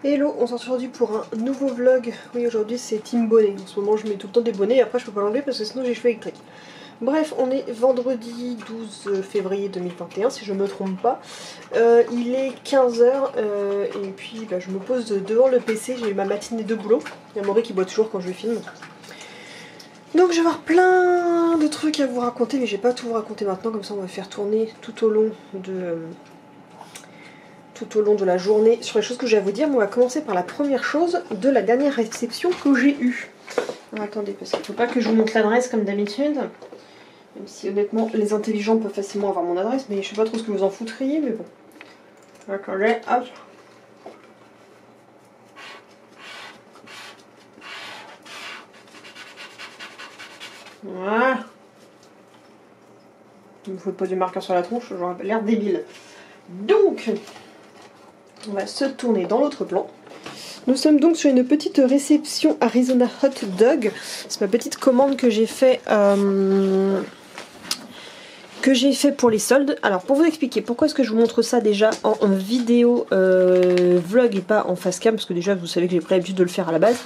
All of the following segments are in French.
Hello, on se retrouve aujourd'hui pour un nouveau vlog. Oui, aujourd'hui c'est team bonnet. En ce moment je mets tout le temps des bonnets et après je peux pas l'enlever parce que sinon j'ai les cheveux électriques. Bref, on est vendredi 12 février 2021 si je me trompe pas. Il est 15 h et puis je me pose devant le PC, j'ai eu ma matinée de boulot. Il y a Maury qui boit toujours quand je filme. Donc je vais avoir plein de trucs à vous raconter, mais je vais pas tout vous raconter maintenant, comme ça on va faire tourner tout au long de la journée sur les choses que j'ai à vous dire. Mais on va commencer par la première chose de la dernière réception que j'ai eue. Alors, attendez, parce qu'il ne faut pas que je vous montre l'adresse comme d'habitude. Même si honnêtement les intelligents peuvent facilement avoir mon adresse, mais je sais pas trop ce que vous en foutriez, mais bon. Attendez, hop. Voilà. Il me faut pas du marqueur sur la tronche, j'aurais l'air débile. Donc, on va se tourner dans l'autre plan. Nous sommes donc sur une petite réception Arizona Hot Dog. C'est ma petite commande que j'ai fait pour les soldes. Alors pour vous expliquer pourquoi est-ce que je vous montre ça déjà en vidéo vlog et pas en face cam, parce que déjà vous savez que j'ai pris l'habitude de le faire à la base.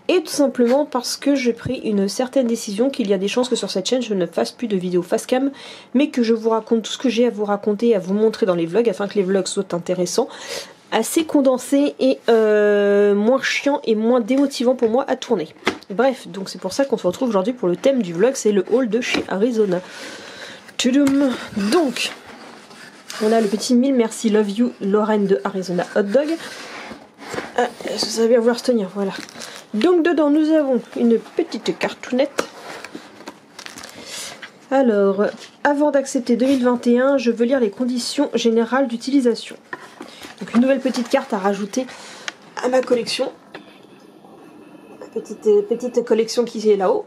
Et tout simplement parce que j'ai pris une certaine décision qu'il y a des chances que sur cette chaîne je ne fasse plus de vidéos face cam, mais que je vous raconte tout ce que j'ai à vous raconter, à vous montrer dans les vlogs, afin que les vlogs soient intéressants, assez condensés et moins chiants et moins démotivants pour moi à tourner. Bref, donc c'est pour ça qu'on se retrouve aujourd'hui pour le thème du vlog, c'est le haul de chez Arizona. Tudum. Donc, on a le petit mille merci love you Lorraine de Arizona Hot Dog. Ah, est-ce que ça va bien vouloir se tenir, voilà. Donc dedans nous avons une petite cartoonette. Alors, avant d'accepter 2021, je veux lire les conditions générales d'utilisation. Donc une nouvelle petite carte à rajouter à ma collection. Petite collection qui est là-haut.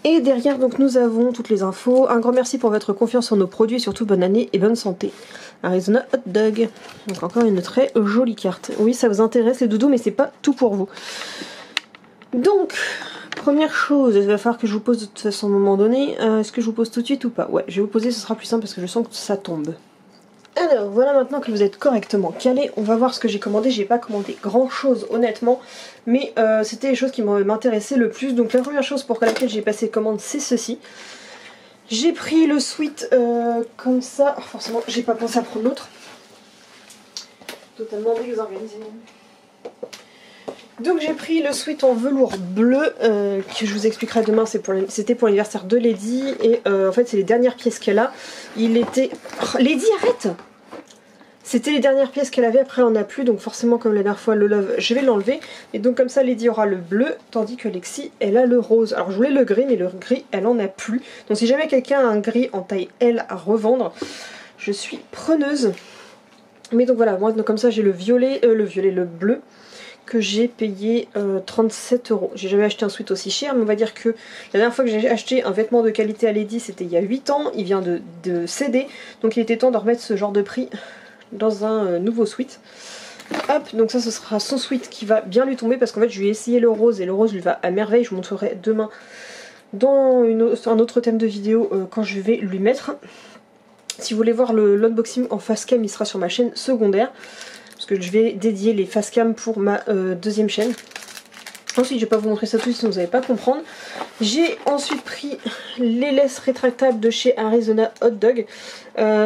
Et derrière donc nous avons toutes les infos. Un grand merci pour votre confiance en nos produits et surtout bonne année et bonne santé. Arizona Hot Dog. Donc encore une très jolie carte. Oui, ça vous intéresse les doudous, mais c'est pas tout pour vous. Donc, première chose, il va falloir que je vous pose de toute façon à un moment donné. Est-ce que je vous pose tout de suite ou pas? Ouais, je vais vous poser, ce sera plus simple parce que je sens que ça tombe. Alors voilà, maintenant que vous êtes correctement calés, on va voir ce que j'ai commandé. J'ai pas commandé grand chose honnêtement, mais c'était les choses qui m'intéressaient le plus. Donc la première chose pour laquelle j'ai passé commande, c'est ceci. J'ai pris le sweat comme ça. Oh, forcément j'ai pas pensé à prendre l'autre. Totalement désorganisé. Donc j'ai pris le sweat en velours bleu que je vous expliquerai demain. C'était pour l'anniversaire de Lady. Et en fait c'est les dernières pièces qu'elle a. Il était... Oh, Lady, arrête! C'était les dernières pièces qu'elle avait, après elle en a plus, donc forcément comme la dernière fois le love, je vais l'enlever. Et donc comme ça Lady aura le bleu, tandis que Lexi elle a le rose. Alors je voulais le gris, mais le gris elle en a plus. Donc si jamais quelqu'un a un gris en taille L à revendre, je suis preneuse. Mais donc voilà, moi donc, comme ça j'ai le bleu, que j'ai payé 37 €. J'ai jamais acheté un sweat aussi cher, mais on va dire que la dernière fois que j'ai acheté un vêtement de qualité à Lady, c'était il y a 8 ans, il vient de céder, donc il était temps de remettre ce genre de prix dans un nouveau sweat. Hop, donc ça ce sera son sweat qui va bien lui tomber parce qu'en fait je lui ai essayé le rose et le rose lui va à merveille. Je vous montrerai demain dans un autre thème de vidéo quand je vais lui mettre. Si vous voulez voir l'unboxing en face cam, il sera sur ma chaîne secondaire parce que je vais dédier les face cam pour ma deuxième chaîne. Ensuite je vais pas vous montrer ça tout de suite sinon vous n'allez pas comprendre. J'ai ensuite pris les laisses rétractables de chez Arizona Hot Dog.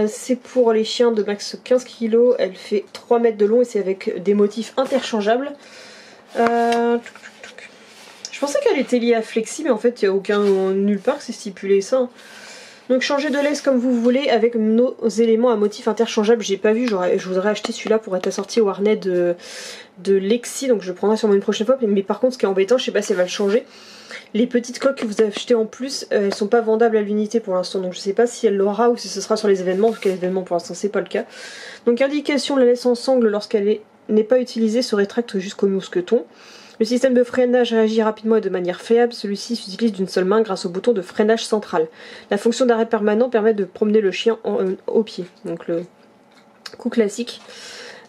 C'est pour les chiens de max 15 kg. Elle fait 3 mètres de long et c'est avec des motifs interchangeables. Je pensais qu'elle était liée à Flexi, mais en fait il n'y a nulle part que c'est stipulé ça. Donc changez de laisse comme vous voulez avec nos éléments à motifs interchangeables. J'ai pas vu, je voudrais acheter celui-là pour être assorti au harnais de Lexi, donc je le prendrai sûrement une prochaine fois. Mais par contre ce qui est embêtant, je sais pas si elle va le changer. Les petites coques que vous achetez en plus, elles sont pas vendables à l'unité pour l'instant, donc je sais pas si elle l'aura ou si ce sera sur les événements, parce que les événements pour l'instant c'est pas le cas. Donc indication, la laisse en sangle lorsqu'elle n'est pas utilisée se rétracte jusqu'au mousqueton. Le système de freinage réagit rapidement et de manière fiable, celui-ci s'utilise d'une seule main grâce au bouton de freinage central. La fonction d'arrêt permanent permet de promener le chien au pied, donc le coup classique.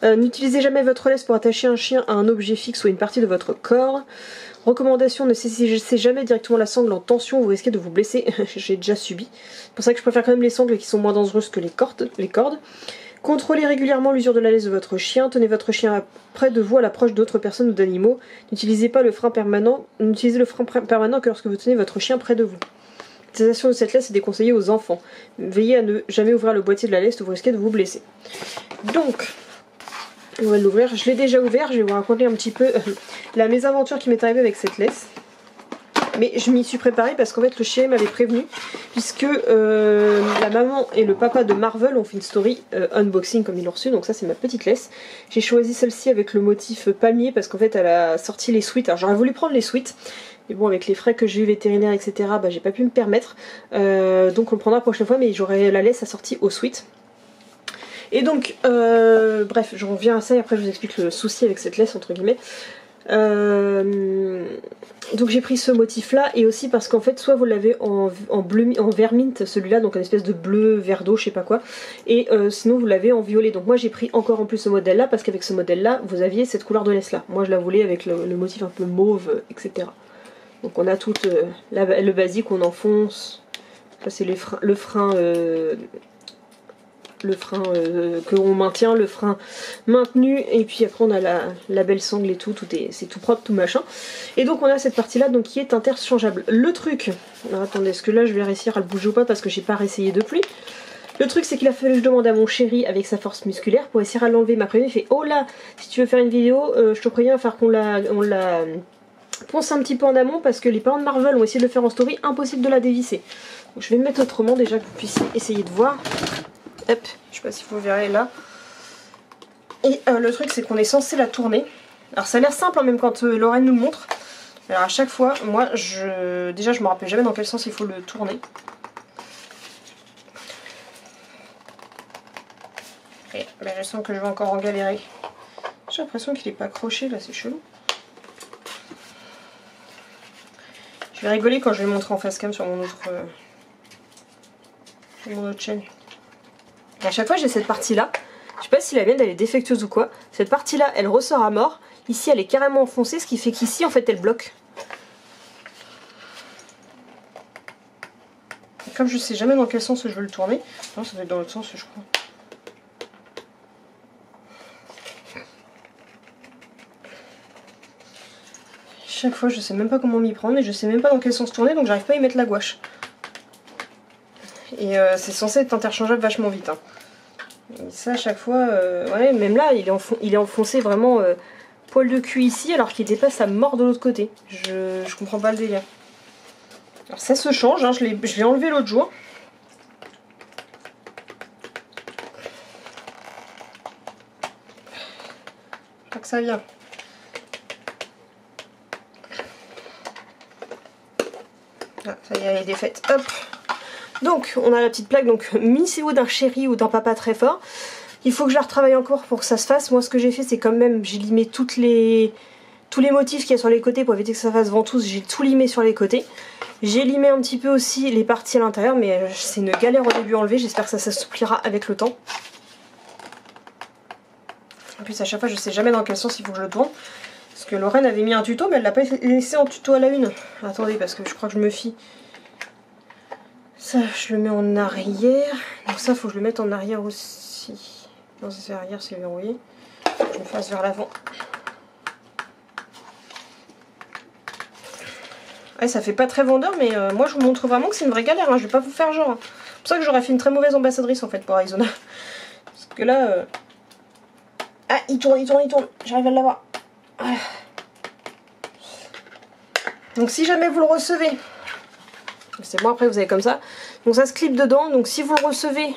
N'utilisez jamais votre laisse pour attacher un chien à un objet fixe ou à une partie de votre corps. Recommandation, ne saisissez jamais directement la sangle en tension, vous risquez de vous blesser. J'ai déjà subi. C'est pour ça que je préfère quand même les sangles qui sont moins dangereuses que les cordes. Contrôlez régulièrement l'usure de la laisse de votre chien. Tenez votre chien près de vous à l'approche d'autres personnes ou d'animaux. N'utilisez pas le frein permanent. N'utilisez le frein permanent que lorsque vous tenez votre chien près de vous. L'utilisation de cette laisse est déconseillée aux enfants. Veillez à ne jamais ouvrir le boîtier de la laisse ou vous risquez de vous blesser. Donc, on va l'ouvrir. Je l'ai déjà ouvert. Je vais vous raconter un petit peu la mésaventure qui m'est arrivée avec cette laisse. Mais je m'y suis préparée parce qu'en fait le chien m'avait prévenu, puisque la maman et le papa de Marvel ont fait une story unboxing comme ils l'ont reçu. Donc ça c'est ma petite laisse. J'ai choisi celle-ci avec le motif palmier parce qu'en fait elle a sorti les suites. Alors j'aurais voulu prendre les suites, mais bon avec les frais que j'ai eu vétérinaires etc, bah, j'ai pas pu me permettre. Donc on le prendra la prochaine fois, mais j'aurai la laisse assortie aux suites. Et donc bref, je reviens à ça et après je vous explique le souci avec cette laisse entre guillemets. Donc j'ai pris ce motif là, et aussi parce qu'en fait soit vous l'avez en vert mint, celui-là, donc une espèce de bleu vert d'eau je sais pas quoi, et sinon vous l'avez en violet. Donc moi j'ai pris encore en plus ce modèle là parce qu'avec ce modèle là vous aviez cette couleur de laisse là. Moi je la voulais avec le motif un peu mauve etc. Donc on a tout le basique, on enfonce, ça c'est le frein que on maintient, le frein maintenu, et puis après on a la belle sangle et tout, c'est tout propre, tout machin. Et donc on a cette partie là donc qui est interchangeable. Le truc, alors attendez, est-ce que là je vais réussir à le bouger ou pas parce que j'ai pas réessayé depuis. Le truc c'est qu'il a fallu que je demande à mon chéri avec sa force musculaire pour essayer à l'enlever. Ma prévenue, il fait oh là, si tu veux faire une vidéo, je te préviens, il va falloir qu'on la ponce un petit peu en amont parce que les parents de Marvel ont essayé de le faire en story, impossible de la dévisser. Donc je vais me mettre autrement déjà que vous puissiez essayer de voir. Hop, je sais pas si vous verrez là. Et le truc c'est qu'on est censé la tourner. Alors ça a l'air simple hein, même quand Lorraine nous le montre. Alors à chaque fois, moi déjà je me rappelle jamais dans quel sens il faut le tourner. Et ben, je sens que je vais encore en galérer. J'ai l'impression qu'il est pas accroché là, c'est chelou. Je vais rigoler quand je vais le montrer en face cam sur mon autre chaîne. Et à chaque fois j'ai cette partie là, je sais pas si la mienne elle est défectueuse ou quoi, cette partie là elle ressort à mort, ici elle est carrément enfoncée, ce qui fait qu'ici en fait elle bloque. Et comme je sais jamais dans quel sens je veux le tourner, non ça doit être dans l'autre sens je crois. Chaque fois je sais même pas comment m'y prendre et je sais même pas dans quel sens tourner, donc j'arrive pas à y mettre la gouache. Et c'est censé être interchangeable vachement vite. Hein. Et ça à chaque fois, ouais, même là il est enfoncé vraiment poil de cul ici alors qu'il dépasse à mort de l'autre côté. Je comprends pas le délire. Alors ça se change, hein, je l'ai enlevé l'autre jour. Je crois que ça vient. Ah, ça y est, elle est défaite. Hop. Donc on a la petite plaque, donc munissez-vous d'un chéri ou d'un papa très fort. Il faut que je la retravaille encore pour que ça se fasse. Moi ce que j'ai fait c'est quand même, j'ai limé tous les motifs qu'il y a sur les côtés pour éviter que ça fasse ventouse, j'ai tout limé sur les côtés. J'ai limé un petit peu aussi les parties à l'intérieur, mais c'est une galère au début à enlever, j'espère que ça s'assouplira avec le temps. En plus à chaque fois je sais jamais dans quel sens il faut que je le tourne. Parce que Lorraine avait mis un tuto mais elle l'a pas laissé en tuto à la une. Attendez parce que je crois que je me fie. Ça, je le mets en arrière. Donc ça, faut que je le mette en arrière aussi. Non, c'est arrière, c'est verrouillé. Je me fasse vers l'avant. Ouais, ça fait pas très vendeur, mais moi, je vous montre vraiment que c'est une vraie galère. Hein. Je vais pas vous faire genre. C'est pour ça que j'aurais fait une très mauvaise ambassadrice, en fait, pour Arizona. Parce que là... Ah, il tourne, il tourne, il tourne. J'arrive à l'avoir. Voilà. Donc si jamais vous le recevez... C'est bon, après vous avez comme ça. Donc ça se clip dedans. Donc si vous le recevez,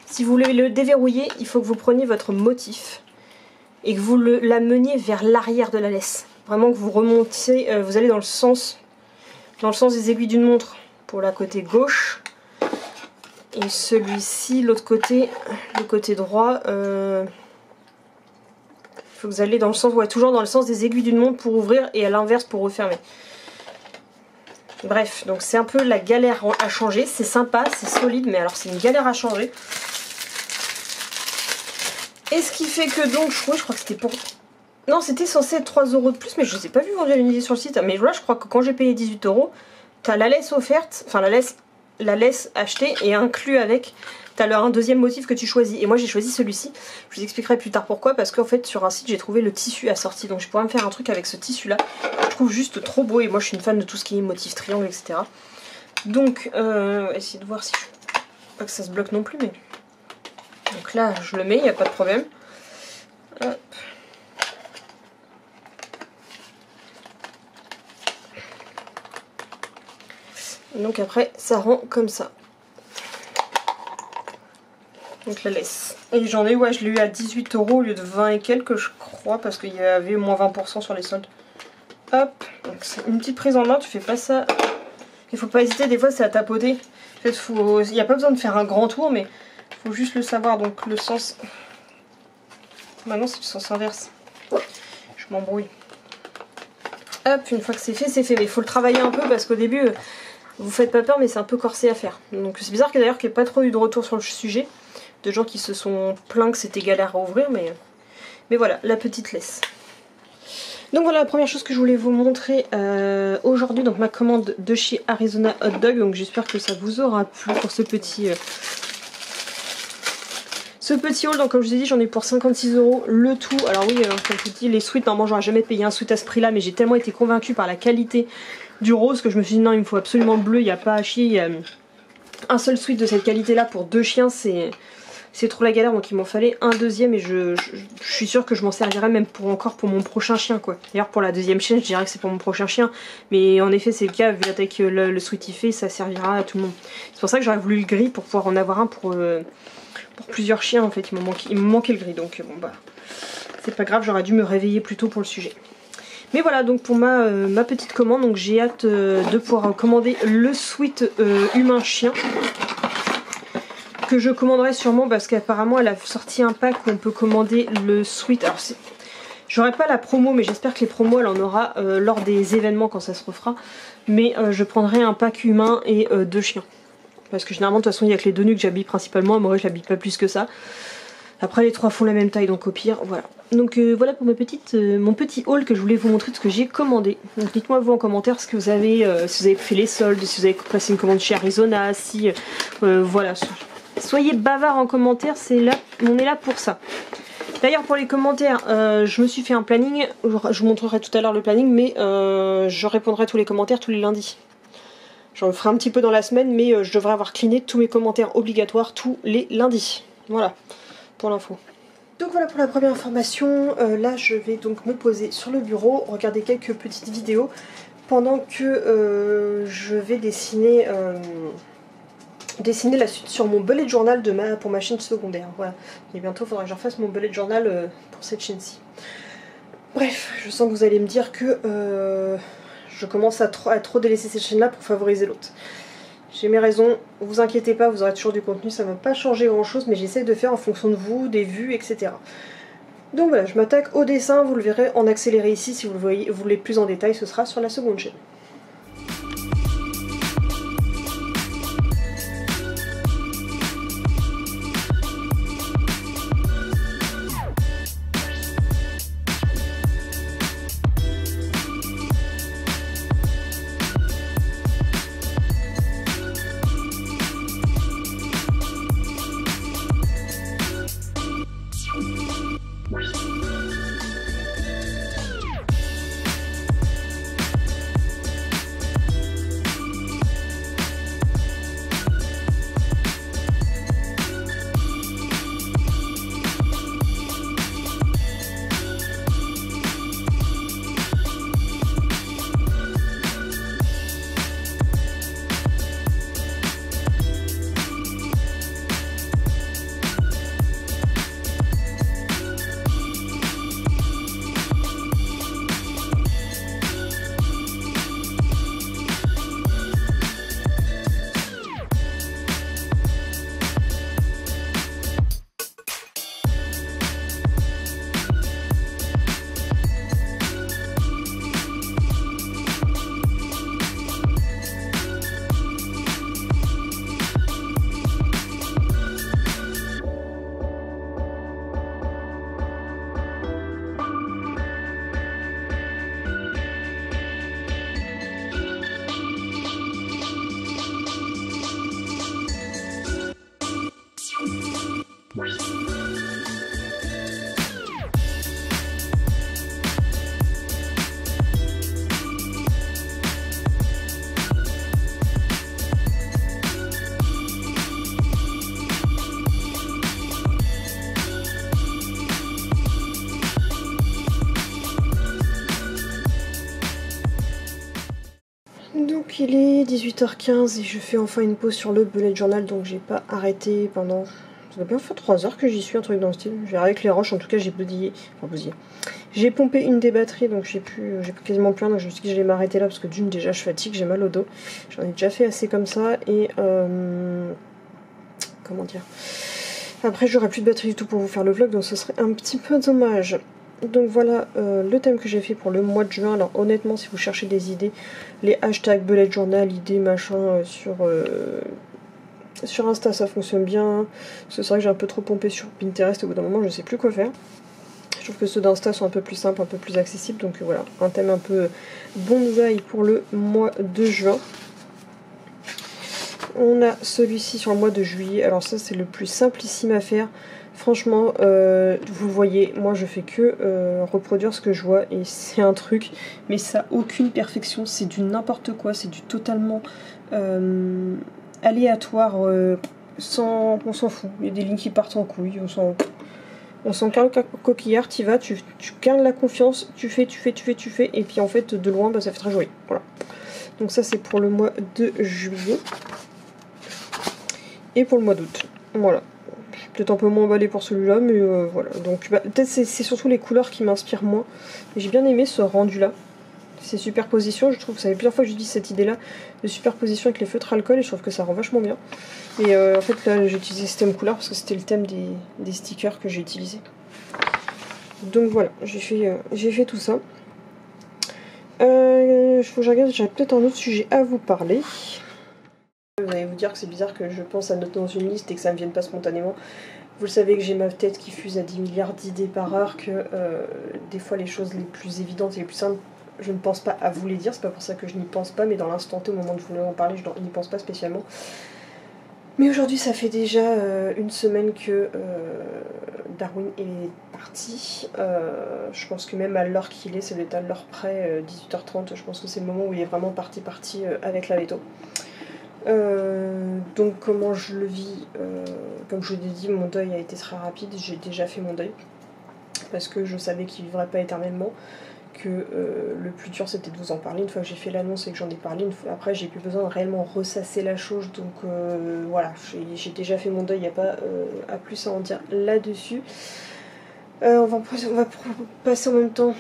si vous voulez le déverrouiller, il faut que vous preniez votre motif et que vous l'ameniez vers l'arrière de la laisse. Vraiment que vous remontez, vous allez dans le sens des aiguilles d'une montre pour la côté gauche. Et celui-ci, l'autre côté, le côté droit, il faut que vous allez dans le sens, ouais, toujours dans le sens des aiguilles d'une montre pour ouvrir et à l'inverse pour refermer. Bref, donc c'est un peu la galère à changer, c'est sympa, c'est solide, mais alors c'est une galère à changer. Et ce qui fait que donc, je crois que c'était pour... Non, c'était censé être 3 € de plus, mais je ne les ai pas vu vendu à l'unité sur le site. Mais là, je crois que quand j'ai payé 18 €, t'as la laisse offerte, enfin la laisse la laisse achetée et inclus avec, t'as un deuxième motif que tu choisis. Et moi j'ai choisi celui-ci, je vous expliquerai plus tard pourquoi, parce qu'en fait sur un site j'ai trouvé le tissu assorti, donc je pourrais me faire un truc avec ce tissu là, je trouve juste trop beau et moi je suis une fan de tout ce qui est motif triangle, etc. Donc essayer de voir si je... pas que ça se bloque non plus, mais... Donc là je le mets, il n'y a pas de problème. Hop. Donc après ça rend comme ça. Donc la laisse. Et j'en ai, ouais, je l'ai eu à 18 € au lieu de 20 et quelques, je crois, parce qu'il y avait moins 20% sur les soldes. Hop, donc c'est une petite prise en main, tu fais pas ça. Il faut pas hésiter, des fois c'est à tapoter. En fait, il n'y a pas besoin de faire un grand tour, mais il faut juste le savoir. Donc le sens... Maintenant c'est le sens inverse. Je m'embrouille. Hop, une fois que c'est fait, c'est fait. Mais il faut le travailler un peu parce qu'au début, vous faites pas peur, mais c'est un peu corsé à faire. Donc c'est bizarre d'ailleurs qu'il n'y ait pas trop eu de retour sur le sujet. De gens qui se sont plaints que c'était galère à ouvrir, mais voilà, la petite laisse. Donc voilà la première chose que je voulais vous montrer aujourd'hui, donc ma commande de chez Arizona Hot Dog, donc j'espère que ça vous aura plu pour ce petit haul. Donc comme je vous ai dit, j'en ai pour 56 € le tout. Alors oui, comme je vous dis, les sweats, normalement j'aurais jamais payé un sweat à ce prix là, mais j'ai tellement été convaincue par la qualité du rose que je me suis dit non, il me faut absolument le bleu, il n'y a pas à chier, il y a un seul sweat de cette qualité là pour 2 chiens, c'est trop la galère, donc il m'en fallait un deuxième et je suis sûre que je m'en servirai même encore pour mon prochain chien quoi. D'ailleurs pour la deuxième chienne je dirais que c'est pour mon prochain chien, mais en effet c'est le cas, vu la taille que le sweat il fait, ça servira à tout le monde. C'est pour ça que j'aurais voulu le gris pour pouvoir en avoir un pour plusieurs chiens en fait, il me manquait le gris, donc bon bah c'est pas grave, j'aurais dû me réveiller plus tôt pour le sujet. Mais voilà donc pour ma petite commande, donc j'ai hâte de pouvoir commander le sweat humain chien. Que je commanderai sûrement parce qu'apparemment elle a sorti un pack où on peut commander le sweat. Alors j'aurai pas la promo, mais j'espère que les promos elle en aura lors des événements quand ça se refera. Mais je prendrai un pack humain et 2 chiens. Parce que généralement de toute façon il n'y a que les 2 nus que j'habille principalement, moi je l'habille pas plus que ça. Après les 3 font la même taille, donc au pire voilà. Donc voilà pour mon petit haul que je voulais vous montrer de ce que j'ai commandé. Donc dites-moi vous en commentaire ce que vous avez, si vous avez fait les soldes, si vous avez passé une commande chez Arizona, si voilà. Soyez bavards en commentaire, on est là pour ça. D'ailleurs pour les commentaires, je me suis fait un planning, je vous montrerai tout à l'heure le planning, mais je répondrai à tous les commentaires tous les lundis. J'en ferai un petit peu dans la semaine, mais je devrais avoir cleané tous mes commentaires obligatoires tous les lundis. Voilà, pour l'info. Donc voilà pour la première information, là je vais donc me poser sur le bureau, regarder quelques petites vidéos, pendant que je vais dessiner la suite sur mon bullet journal pour ma chaîne secondaire. Voilà. Et bientôt il faudra que je refasse mon bullet journal pour cette chaîne-ci. Bref, je sens que vous allez me dire que je commence à trop délaisser cette chaîne-là pour favoriser l'autre. J'ai mes raisons, vous inquiétez pas, vous aurez toujours du contenu, ça ne va pas changer grand-chose, mais j'essaie de faire en fonction de vous, des vues, etc. Donc voilà, je m'attaque au dessin, vous le verrez en accéléré ici, si vous le voulez plus en détail, ce sera sur la seconde chaîne. Il est 18h15 et je fais enfin une pause sur le bullet journal, donc j'ai pas arrêté pendant... Ça doit bien faire 3 heures que j'y suis, un truc dans le style. Avec les roches, en tout cas, j'ai bousillé. Enfin, bousillé. J'ai pompé une des batteries, donc j'ai quasiment plus rien. Donc je me suis dit que j'allais m'arrêter là parce que d'une, déjà, je fatigue, j'ai mal au dos. J'en ai déjà fait assez comme ça. Et comment dire, après, j'aurai plus de batterie du tout pour vous faire le vlog, donc ce serait un petit peu dommage. Donc voilà le thème que j'ai fait pour le mois de juin. Alors honnêtement, si vous cherchez des idées, les hashtags bullet journal, idées, machin, sur Insta ça fonctionne bien. C'est vrai que j'ai un peu trop pompé sur Pinterest, au bout d'un moment je sais plus quoi faire. Je trouve que ceux d'Insta sont un peu plus simples, un peu plus accessibles. Donc voilà, un thème un peu bonsaï pour le mois de juin. On a celui-ci sur le mois de juillet. Alors ça c'est le plus simplissime à faire. Franchement, vous voyez, moi je fais que reproduire ce que je vois et c'est un truc, mais ça n'a aucune perfection, c'est du n'importe quoi, c'est du totalement aléatoire, on s'en fout. Il y a des lignes qui partent en couille, on s'en carre le coquillard, t'y vas, tu gardes la confiance, tu fais, et puis en fait de loin ça fait très joli. Voilà. Donc ça c'est pour le mois de juillet. Et pour le mois d'août. Voilà. Peut-être un peu moins emballé pour celui-là, mais voilà. Donc peut-être c'est surtout les couleurs qui m'inspirent moins. J'ai bien aimé ce rendu-là. Ces superpositions, je trouve que ça fait plusieurs fois que j'utilise cette idée-là de superposition avec les feutres alcool et je trouve que ça rend vachement bien. Et en fait là j'ai utilisé ce thème couleur parce que c'était le thème des stickers que j'ai utilisé. Donc voilà, j'ai fait tout ça. Faut que je regarde, j'ai peut-être un autre sujet à vous parler. Vous allez vous dire que c'est bizarre que je pense à noter dans une liste et que ça ne me vienne pas spontanément. Vous le savez que j'ai ma tête qui fuse à 10 milliards d'idées par heure, que des fois les choses les plus évidentes et les plus simples, je ne pense pas à vous les dire, c'est pas pour ça que je n'y pense pas, mais dans l'instant T, au moment de vous en parler, je n'y pense pas spécialement. Mais aujourd'hui ça fait déjà une semaine que Darwin est parti. Je pense que même à l'heure qu'il est, ça doit être à l'heure près, 18h30, je pense que c'est le moment où il est vraiment parti avec la veto. Donc comment je le vis, comme je vous l'ai dit, mon deuil a été très rapide, j'ai déjà fait mon deuil parce que je savais qu'il ne vivrait pas éternellement, que le plus dur c'était de vous en parler. Une fois que j'ai fait l'annonce et que j'en ai parlé, après j'ai plus besoin de réellement ressasser la chose, donc voilà, j'ai déjà fait mon deuil, il n'y a pas à plus à en dire là-dessus. On va passer en même temps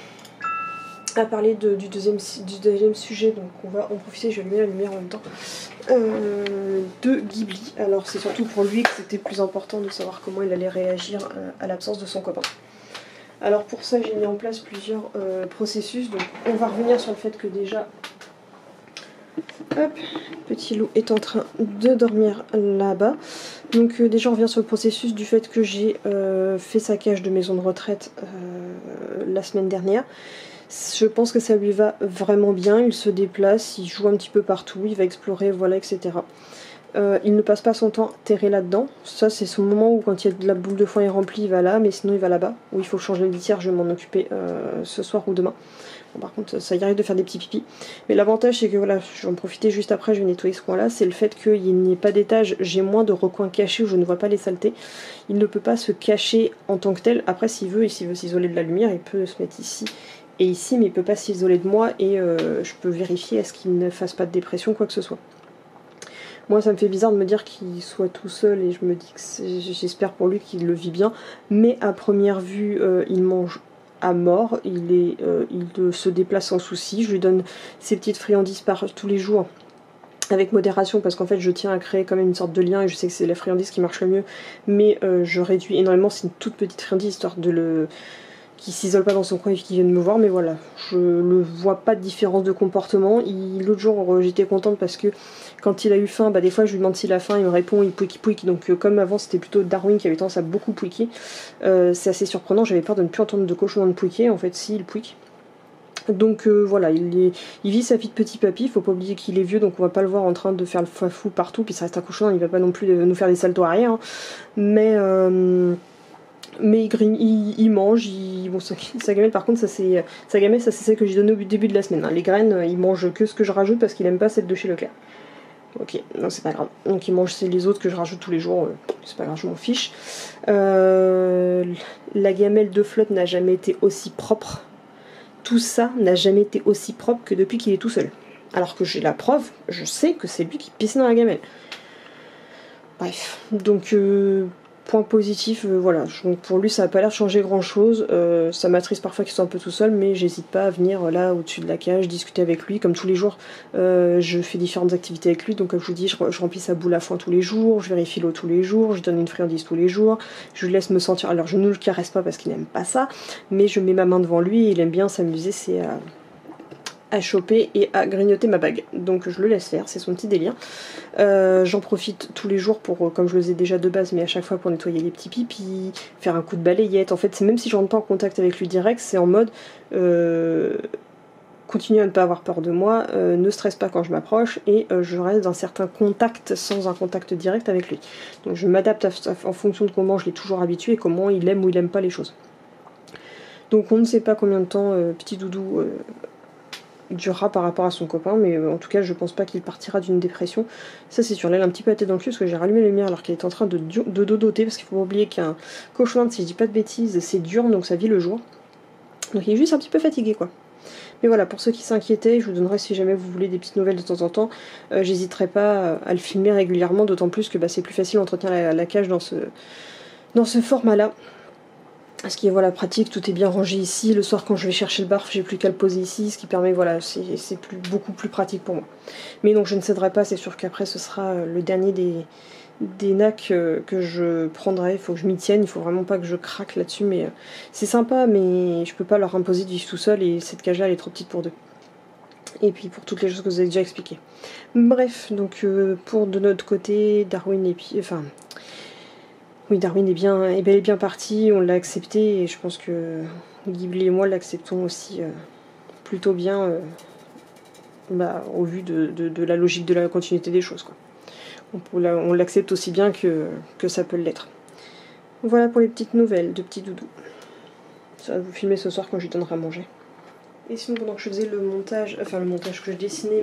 à parler du deuxième sujet, donc on va en profiter, je vais allumer la lumière en même temps, de Ghibli. Alors c'est surtout pour lui que c'était plus important de savoir comment il allait réagir à l'absence de son copain. Alors pour ça j'ai mis en place plusieurs processus, donc on va revenir sur le fait que déjà, hop, petit loup est en train de dormir là-bas. Donc déjà on revient sur le processus du fait que j'ai fait sa cage de maison de retraite la semaine dernière. Je pense que ça lui va vraiment bien, il se déplace, il joue un petit peu partout, il va explorer, voilà, etc. Il ne passe pas son temps terré là-dedans. Ça c'est son moment où quand il y a de la boule de foin est remplie, il va là, mais sinon il va là-bas, où il faut changer de litière, je vais m'en occuper ce soir ou demain. Bon, par contre ça y arrive de faire des petits pipis. Mais l'avantage c'est que voilà, je vais en profiter juste après, je vais nettoyer ce coin-là, c'est le fait qu'il n'y ait pas d'étage, j'ai moins de recoins cachés où je ne vois pas les saletés. Il ne peut pas se cacher en tant que tel. Après s'il veut s'isoler de la lumière, il peut se mettre ici et ici, mais il peut pas s'isoler de moi et je peux vérifier à ce qu'il ne fasse pas de dépression, quoi que ce soit. Moi ça me fait bizarre de me dire qu'il soit tout seul et je me dis que j'espère pour lui qu'il le vit bien, mais à première vue il mange à mort, il se déplace sans souci, je lui donne ses petites friandises tous les jours avec modération parce qu'en fait je tiens à créer quand même une sorte de lien et je sais que c'est la friandise qui marche le mieux, mais je réduis énormément, c'est une toute petite friandise histoire de qui s'isole pas dans son coin et qui vienne me voir, mais voilà, je ne vois pas de différence de comportement. L'autre jour j'étais contente parce que quand il a eu faim, des fois je lui demande s'il a faim, il me répond il pouic, donc comme avant c'était plutôt Darwin qui avait tendance à beaucoup pouiquer, c'est assez surprenant, j'avais peur de ne plus entendre de cochon de pouiquer, en fait si il pouique. Donc voilà, il vit sa vie de petit papy, faut pas oublier qu'il est vieux, donc on va pas le voir en train de faire le fafou partout, puis ça reste un cochon, il va pas non plus nous faire des saltos arrière, hein. Mais il mange, bon, sa gamelle par contre, ça c'est celle que j'ai donnée au début de la semaine, hein. Les graines, il mange que ce que je rajoute parce qu'il aime pas celle de chez Leclerc. Ok, non c'est pas grave. Donc il mange les autres que je rajoute tous les jours, c'est pas grave, je m'en fiche. La gamelle de flotte n'a jamais été aussi propre. Tout ça n'a jamais été aussi propre que depuis qu'il est tout seul. Alors que j'ai la preuve, je sais que c'est lui qui pissait dans la gamelle. Bref, donc point positif, voilà. Donc pour lui ça n'a pas l'air de changer grand chose. Ça m'attriste parfois qu'il soit un peu tout seul, mais j'hésite pas à venir là au-dessus de la cage, discuter avec lui, comme tous les jours. Je fais différentes activités avec lui, donc comme je vous dis, je remplis sa boule à foin tous les jours, je vérifie l'eau tous les jours, je donne une friandise tous les jours, je lui laisse me sentir. Alors je ne le caresse pas parce qu'il n'aime pas ça, mais je mets ma main devant lui, il aime bien s'amuser, c'est à choper et à grignoter ma bague. Donc je le laisse faire, c'est son petit délire. J'en profite tous les jours pour, comme je le faisais déjà de base, mais à chaque fois pour nettoyer les petits pipis, faire un coup de balayette. En fait, c'est même si je rentre pas en contact avec lui direct, c'est en mode continue à ne pas avoir peur de moi, ne stresse pas quand je m'approche, et je reste dans certains contacts sans un contact direct avec lui. Donc je m'adapte en fonction de comment je l'ai toujours habitué et comment il aime ou il aime pas les choses. Donc on ne sait pas combien de temps petit doudou durera par rapport à son copain, mais en tout cas je pense pas qu'il partira d'une dépression, ça c'est sûr. Là elle a un petit peu la tête dans le cul parce que j'ai rallumé les lumières alors qu'elle est en train de dodoter, parce qu'il faut pas oublier qu'un cochon, si je dis pas de bêtises, c'est dur, donc ça vit le jour, donc il est juste un petit peu fatigué quoi. Mais voilà, pour ceux qui s'inquiétaient, je vous donnerai, si jamais vous voulez des petites nouvelles de temps en temps, j'hésiterai pas à le filmer régulièrement, d'autant plus que c'est plus facile d'entretenir la cage dans ce format là. Ce qui est voilà pratique, tout est bien rangé ici. Le soir quand je vais chercher le barf, j'ai plus qu'à le poser ici, ce qui permet, voilà, c'est beaucoup plus pratique pour moi. Mais donc je ne céderai pas, c'est sûr qu'après ce sera le dernier des nacs que je prendrai. Il faut que je m'y tienne, il faut vraiment pas que je craque là-dessus, mais c'est sympa, mais je peux pas leur imposer de vivre tout seul et cette cage là elle est trop petite pour deux. Et puis pour toutes les choses que vous avez déjà expliquées. Bref, donc pour de notre côté, Darwin et puis enfin. Oui, Darwin est bel et bien parti, on l'a accepté et je pense que Ghibli et moi l'acceptons aussi plutôt bien au vu de la logique de la continuité des choses, quoi. On l'accepte aussi bien que ça peut l'être. Voilà pour les petites nouvelles de petit doudou. Ça va vous filmer ce soir quand je lui donnerai à manger. Et sinon pendant que je faisais le montage que je dessinais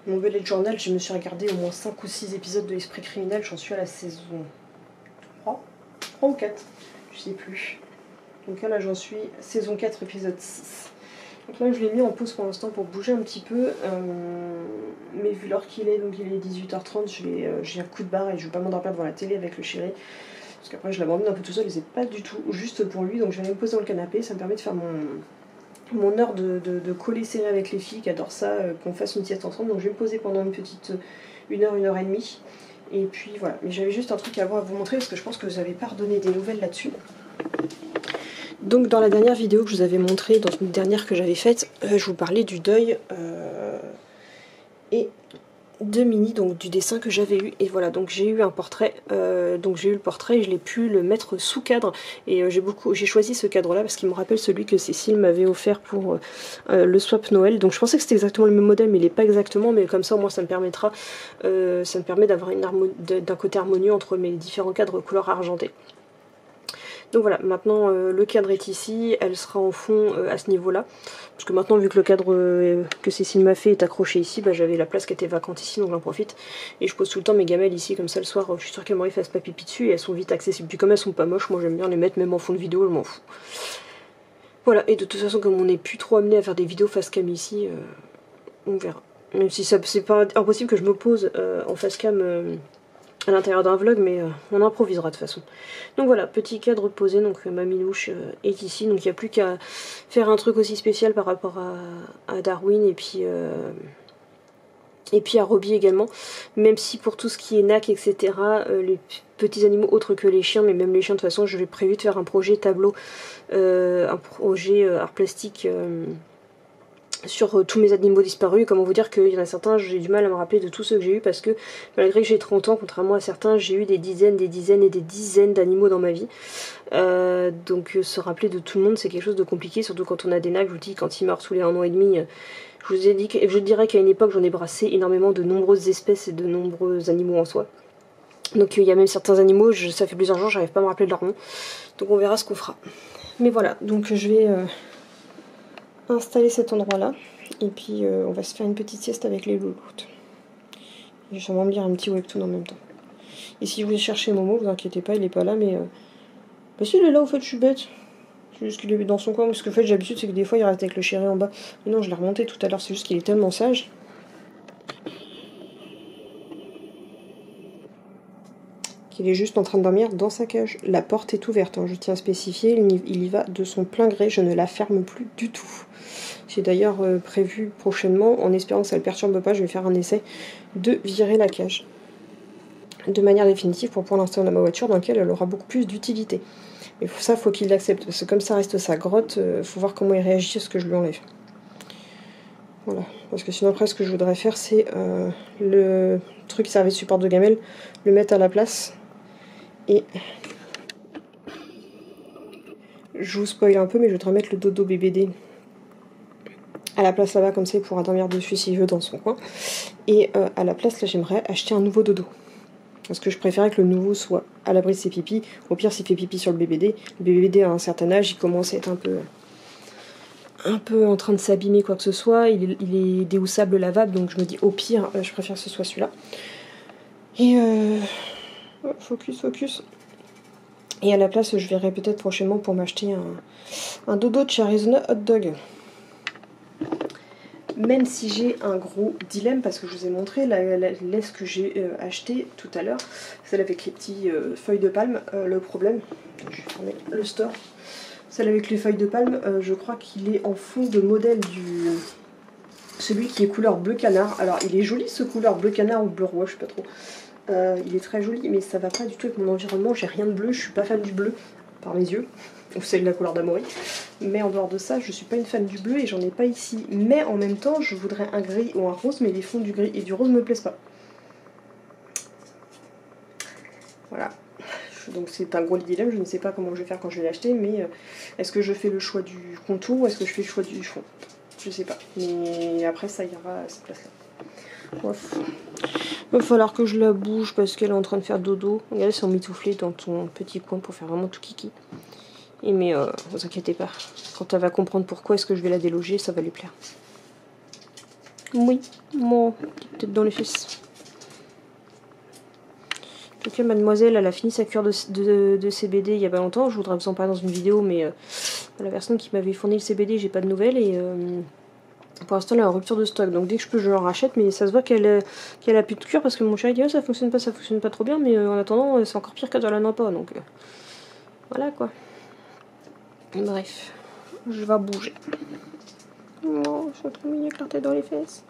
mon bullet journal, je me suis regardé au moins 5 ou 6 épisodes de l'Esprit criminel, j'en suis à la saison 3 ou 4, je sais plus. Donc là j'en suis saison 4 épisode 6. Donc là je l'ai mis en pause pour l'instant pour bouger un petit peu, mais vu l'heure qu'il est, donc il est 18h30, j'ai un coup de barre et je vais pas m'endormir devant la télé avec le chéri. Parce qu'après je l'abandonne un peu tout seul et c'est pas du tout juste pour lui, donc je vais aller me poser dans le canapé, ça me permet de faire mon heure de coller serré avec les filles qui adorent ça, qu'on fasse une sieste ensemble. Donc je vais me poser pendant une petite 1 heure et demie. Et puis voilà, mais j'avais juste un truc avant à vous montrer parce que je pense que vous n'avez pas redonné des nouvelles là-dessus. Donc dans la dernière vidéo que je vous avais montrée, dans une dernière que j'avais faite, je vous parlais du deuil et de Minnie, donc du dessin que j'avais eu. Et voilà, donc j'ai eu un portrait, donc j'ai eu le portrait et je l'ai pu le mettre sous cadre. Et j'ai choisi ce cadre là parce qu'il me rappelle celui que Cécile m'avait offert pour le swap Noël. Donc je pensais que c'était exactement le même modèle, mais il n'est pas exactement, mais comme ça au moins ça me permet d'avoir d'un côté harmonieux entre mes différents cadres couleur argentée. Donc voilà, maintenant le cadre est ici, elle sera en fond à ce niveau-là. Parce que maintenant, vu que le cadre que Cécile m'a fait est accroché ici, j'avais la place qui était vacante ici, donc j'en profite. Et je pose tout le temps mes gamelles ici, comme ça le soir, je suis sûre qu'elles m'en fassent pas pipi dessus et elles sont vite accessibles. Puis comme elles sont pas moches, moi j'aime bien les mettre même en fond de vidéo, je m'en fous. Voilà, et de toute façon, comme on n'est plus trop amené à faire des vidéos face cam ici, on verra. Même si c'est pas impossible que je me pose en face cam à l'intérieur d'un vlog, mais on improvisera de toute façon. Donc voilà, petit cadre posé, donc ma milouche est ici, donc il n'y a plus qu'à faire un truc aussi spécial par rapport à Darwin et puis à Robbie également, même si pour tout ce qui est NAC, etc., les petits animaux autres que les chiens, mais même les chiens de toute façon, j'ai prévu de faire un projet tableau, un projet art plastique sur tous mes animaux disparus. Comment vous dire qu'il y en a certains, j'ai du mal à me rappeler de tous ceux que j'ai eu parce que malgré que j'ai 30 ans, contrairement à certains, j'ai eu des dizaines et des dizaines d'animaux dans ma vie. Donc se rappeler de tout le monde, c'est quelque chose de compliqué, surtout quand on a des nacs. Je vous dis, quand ils meurent tous les 1 an et demi, je dirais qu'à une époque, j'en ai brassé énormément de nombreuses espèces et de nombreux animaux en soi. Donc il y a même certains animaux, ça fait plusieurs jours, j'arrive pas à me rappeler de leur nom. Donc on verra ce qu'on fera. Mais voilà, donc je vais installer cet endroit là et puis on va se faire une petite sieste avec les louloutes. Je vais sûrement me lire un petit webtoon en même temps. Et si vous voulez chercher Momo, vous inquiétez pas, il est pas là, mais si il est là, au fait je suis bête, C'est juste qu'il est dans son coin, parce que en fait j'ai l'habitude c'est que des fois il reste avec le chéri en bas. Mais non, je l'ai remonté tout à l'heure, c'est juste qu'il est tellement sage. Qu'il est juste en train de dormir dans sa cage. La porte est ouverte, hein, je tiens à spécifier, il y va de son plein gré, je ne la ferme plus du tout. J'ai d'ailleurs prévu prochainement, en espérant que ça ne le perturbe pas, je vais faire un essai de virer la cage de manière définitive pour pouvoir l'installer dans ma voiture dans laquelle elle aura beaucoup plus d'utilité. Mais ça, faut qu'il l'accepte, parce que comme ça reste sa grotte, faut voir comment il réagit à ce que je lui enlève. Voilà, parce que sinon après ce que je voudrais faire c'est le truc qui servait de support de gamelle, le mettre à la place. Et je vous spoil un peu, mais je voudrais mettre le dodo BBD à la place là-bas, comme ça il pourra dormir dessus s'il veut dans son coin. Et à la place là j'aimerais acheter un nouveau dodo. Parce que je préférais que le nouveau soit à l'abri de ses pipis. Au pire s'il fait pipi sur le BBD. Le BBD à un certain âge il commence à être un peu en train de s'abîmer quoi que ce soit. Il est déhoussable lavable, donc je me dis au pire je préfère que ce soit celui-là. Et focus. Et à la place je verrai peut-être prochainement pour m'acheter un dodo de Charizona Hot Dog. Même si j'ai un gros dilemme, parce que je vous ai montré la laisse que j'ai achetée tout à l'heure, celle avec les petits feuilles de palme. Le problème, je vais fermer le store, celle avec les feuilles de palme, je crois qu'il est en fond de modèle celui qui est couleur bleu canard. Alors il est joli ce couleur bleu canard ou bleu roi, je sais pas trop. Il est très joli, mais ça va pas du tout avec mon environnement, j'ai rien de bleu, je suis pas fan du bleu, par mes yeux. Ou c'est de la couleur d'Amaury, mais en dehors de ça je suis pas une fan du bleu et j'en ai pas ici, mais en même temps je voudrais un gris ou un rose, mais les fonds du gris et du rose me plaisent pas. Voilà, donc c'est un gros dilemme, je ne sais pas comment je vais faire quand je vais l'acheter, mais est-ce que je fais le choix du contour ou est-ce que je fais le choix du fond, je sais pas, mais après ça ira à cette place là. Bref. Il va falloir que je la bouge parce qu'elle est en train de faire dodo. Regardez, c'est emmitouflé dans ton petit coin pour faire vraiment tout kiki. Et mais vous inquiétez pas, quand elle va comprendre pourquoi est-ce que je vais la déloger, ça va lui plaire. Oui, mon peut-être dans les fesses. En tout cas, mademoiselle, elle a fini sa cure de CBD il y a pas longtemps. Je voudrais vous en parler dans une vidéo, mais la personne qui m'avait fourni le CBD, j'ai pas de nouvelles et pour l'instant elle est en rupture de stock. Donc dès que je peux, je l'en rachète, mais ça se voit qu'elle a plus de cure parce que mon chéri dit oh, ça fonctionne pas trop bien, mais en attendant c'est encore pire quand elle en a pas, donc voilà quoi. Bref, je vais bouger. Oh, je suis trop mignonne avec leur tête dans les fesses.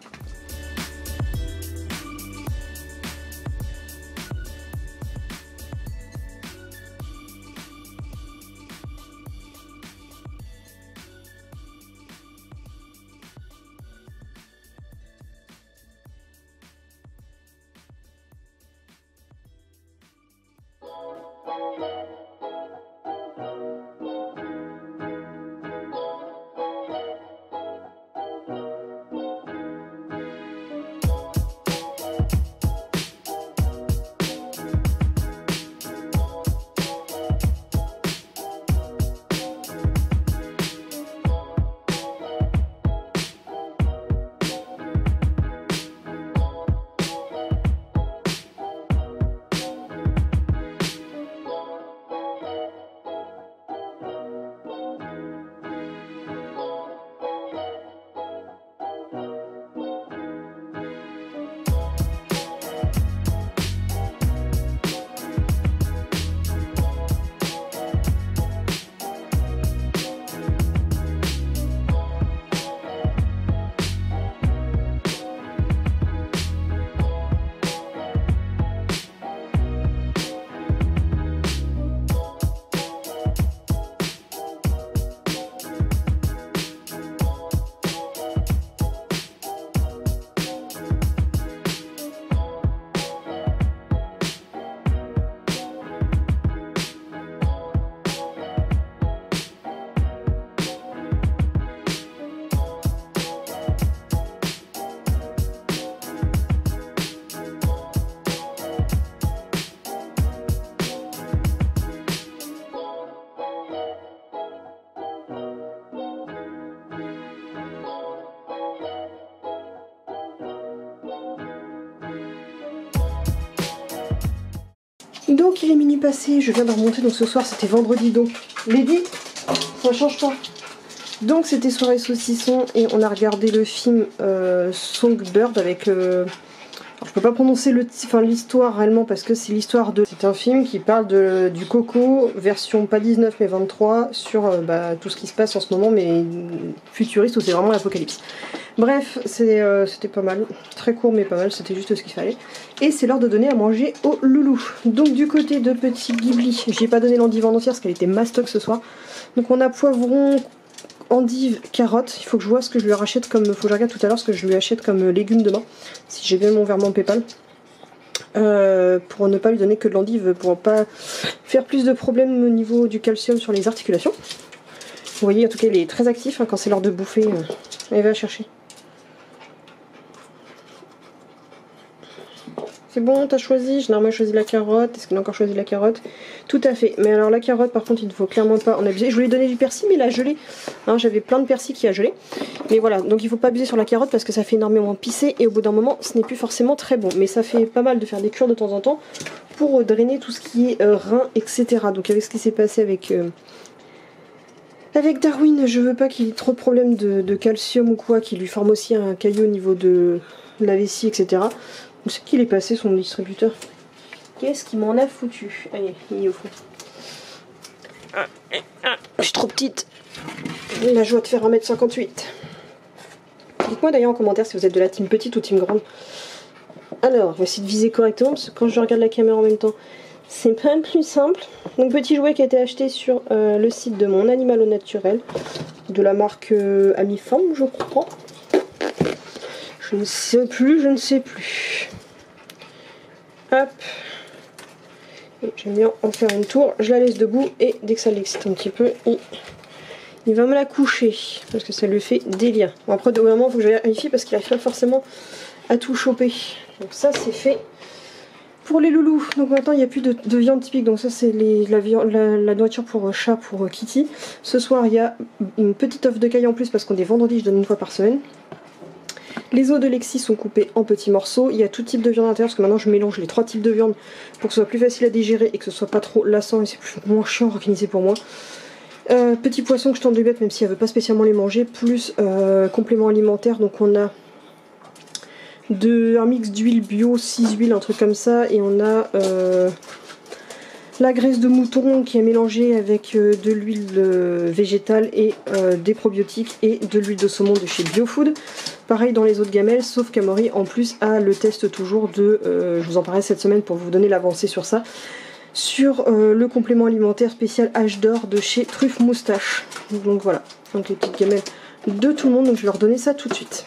Donc il est minuit passé, je viens de remonter, donc ce soir c'était vendredi, donc Lady, ça change pas. Donc c'était soirée saucisson et on a regardé le film Songbird avec... alors, je peux pas prononcer l'histoire réellement parce que c'est l'histoire de... C'est un film qui parle du Coco, version pas 19 mais 23, sur tout ce qui se passe en ce moment mais futuriste où c'est vraiment l'apocalypse. Bref, c'était pas mal, très court mais pas mal, c'était juste ce qu'il fallait. Et c'est l'heure de donner à manger au loulou. Donc du côté de Petit Ghibli, j'ai pas donné l'endive en entière parce qu'elle était mastoc ce soir. Donc on a poivron, endive, carotte. Il faut que je vois ce que je lui rachète comme... Faut que je regarde tout à l'heure ce que je lui achète comme légumes demain. Si j'ai bien mon virement PayPal. Pour ne pas lui donner que de l'endive, pour pas faire plus de problèmes au niveau du calcium sur les articulations. Vous voyez, en tout cas, il est très actif hein, quand c'est l'heure de bouffer. Il va chercher. C'est bon, t'as choisi? Généralement, j'ai choisi la carotte. Est-ce qu'il a encore choisi la carotte? Tout à fait. Mais alors, la carotte, par contre, il ne faut clairement pas en abuser. Je voulais donner du persil, mais il a gelé. Hein, j'avais plein de persil qui a gelé. Mais voilà, donc il ne faut pas abuser sur la carotte parce que ça fait énormément pisser. Et au bout d'un moment, ce n'est plus forcément très bon. Mais ça fait pas mal de faire des cures de temps en temps pour drainer tout ce qui est rein, etc. Donc, avec ce qui s'est passé avec Darwin, je veux pas qu'il ait trop de problèmes de calcium ou quoi, qu'il lui forme aussi un caillot au niveau de la vessie, etc. Où c'est qu'il est passé son distributeur? Qu'est-ce qu'il m'en a foutu? Allez, il est au fond. Je suis trop petite. La joie de faire 1m58. Dites-moi d'ailleurs en commentaire si vous êtes de la team petite ou team grande. Alors, on va essayer de viser correctement parce que quand je regarde la caméra en même temps, c'est pas le plus simple. Donc, petit jouet qui a été acheté sur le site de Mon Animal au Naturel, de la marque Amiform, je crois. Je ne sais plus. Hop. J'aime bien en faire une tour. Je la laisse debout et dès que ça l'excite un petit peu, il va me la coucher. Parce que ça lui fait délire. Bon, après, au bout d'un moment, il faut que je vérifie parce qu'il arrive pas forcément à tout choper. Donc ça, c'est fait pour les loulous. Donc maintenant, il n'y a plus de viande typique. Donc ça, c'est la nourriture pour chat, pour Kitty. Ce soir, il y a une petite offre de caille en plus parce qu'on est vendredi, je donne une fois par semaine. Les os de Lexi sont coupés en petits morceaux. Il y a tout type de viande à l'intérieur parce que maintenant je mélange les 3 types de viande pour que ce soit plus facile à digérer et que ce soit pas trop lassant et c'est moins chiant à organiser pour moi. Petit poisson que je tente de mettre même si elle veut pas spécialement les manger. Plus complément alimentaire. Donc on a un mix d'huile bio, 6 huiles, un truc comme ça. Et on a la graisse de mouton qui est mélangée avec de l'huile végétale et des probiotiques et de l'huile de saumon de chez Biofood. Pareil dans les autres gamelles, sauf qu'Amaury en plus a le test toujours de, je vous en parlerai cette semaine pour vous donner l'avancée sur ça, sur le complément alimentaire spécial H d'or de chez Truffe Moustache. Donc voilà, donc les petites gamelles de tout le monde, donc je vais leur donner ça tout de suite.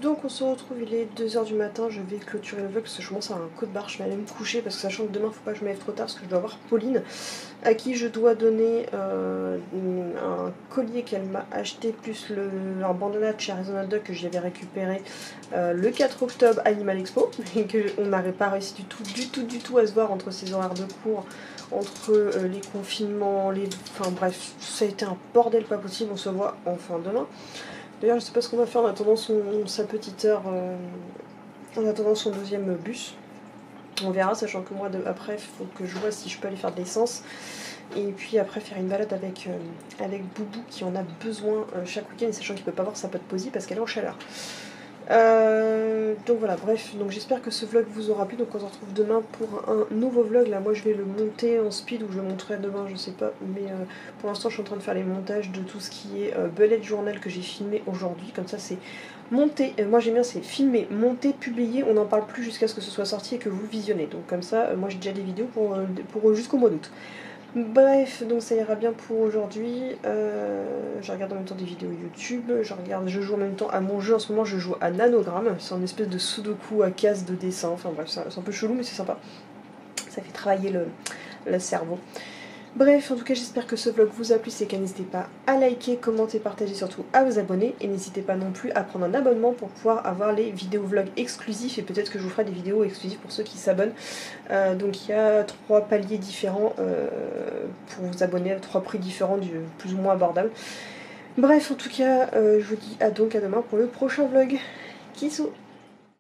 Donc on se retrouve, il est 2h du matin, je vais clôturer le vlog parce que je commence à avoir un coup de barre, je vais aller me coucher parce que sachant que demain faut pas que je me lève trop tard parce que je dois voir Pauline à qui je dois donner un collier qu'elle m'a acheté plus un bandana de chez Arizona Duck que j'avais récupéré le 4 octobre à Animal Expo et qu'on n'aurait pas réussi du tout à se voir entre ses horaires de cours, entre les confinements, enfin bref, ça a été un bordel pas possible, on se voit enfin demain. D'ailleurs, je sais pas ce qu'on va faire en attendant sa petite heure, en attendant son deuxième bus. On verra, sachant que moi, après, il faut que je vois si je peux aller faire de l'essence. Et puis après, faire une balade avec Boubou, qui en a besoin chaque week-end, sachant qu'il peut pas voir sa pote Posy parce qu'elle est en chaleur. Donc voilà, bref, donc j'espère que ce vlog vous aura plu. Donc on se retrouve demain pour un nouveau vlog. Là moi je vais le monter en speed ou je le montrerai demain, je sais pas. Mais pour l'instant je suis en train de faire les montages de tout ce qui est bullet journal que j'ai filmé aujourd'hui. Comme ça c'est monté, moi j'aime bien, c'est filmé, monté, publié. On n'en parle plus jusqu'à ce que ce soit sorti et que vous visionnez. Donc comme ça moi j'ai déjà des vidéos pour jusqu'au mois d'août. Bref, donc ça ira bien pour aujourd'hui. Je regarde en même temps des vidéos YouTube, je joue en même temps à mon jeu. En ce moment je joue à Nanogramme, c'est une espèce de sudoku à cases de dessin, enfin bref c'est un peu chelou mais c'est sympa. Ça fait travailler le cerveau. Bref, en tout cas j'espère que ce vlog vous a plu, c'est qu'à n'hésitez pas à liker, commenter, partager, surtout à vous abonner. Et n'hésitez pas non plus à prendre un abonnement pour pouvoir avoir les vidéos vlogs exclusifs. Et peut-être que je vous ferai des vidéos exclusives pour ceux qui s'abonnent. Donc il y a 3 paliers différents pour vous abonner, 3 prix différents, plus ou moins abordables. Bref, en tout cas, je vous dis à demain pour le prochain vlog. Kissou!